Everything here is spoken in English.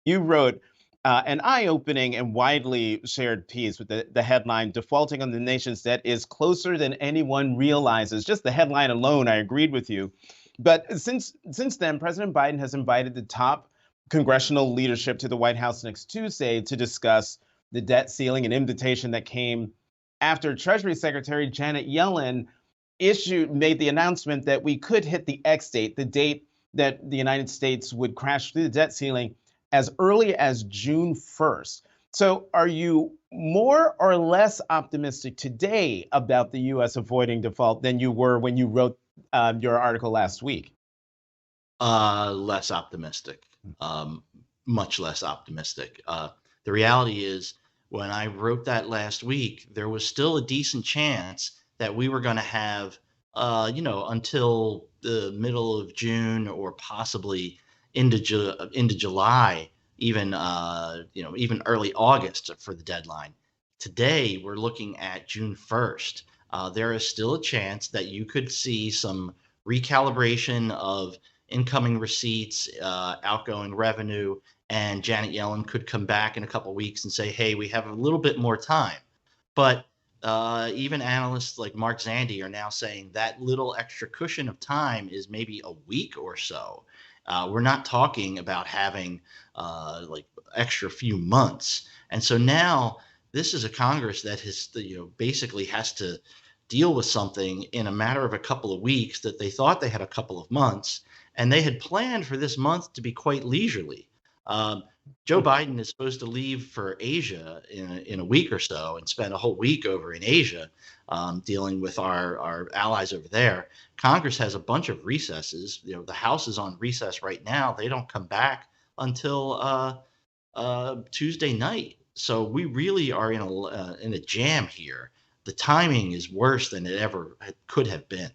You wrote an eye-opening and widely shared piece with the headline, "Defaulting on the nation's debt is closer than anyone realizes." Just the headline alone, I agreed with you. But since then, President Biden has invited the top congressional leadership to the White House next Tuesday to discuss the debt ceiling, an invitation that came after Treasury Secretary Janet Yellen made the announcement that we could hit the X date, the date that the United States would crash through the debt ceiling, as early as June 1st. So are you more or less optimistic today about the U.S. avoiding default than you were when you wrote your article last week? Less optimistic, much less optimistic. The reality is, when I wrote that last week, there was still a decent chance that we were going to have, until the middle of June or possibly into July, even even early August for the deadline. Today, we're looking at June 1st. There is still a chance that you could see some recalibration of incoming receipts, outgoing revenue, and Janet Yellen could come back in a couple of weeks and say, "Hey, we have a little bit more time." But even analysts like Mark Zandi are now saying that little extra cushion of time is maybe a week or so. We're not talking about having like extra few months, and so now this is a Congress that has, basically has to deal with something in a matter of a couple of weeks that they thought they had a couple of months, and they had planned for this month to be quite leisurely. Um, Joe Biden is supposed to leave for Asia in a week or so and spend a whole week over in Asia, dealing with our allies over there. Congress has a bunch of recesses. The House is on recess right now. They don't come back until Tuesday night. So we really are in a jam here. The timing is worse than it ever could have been.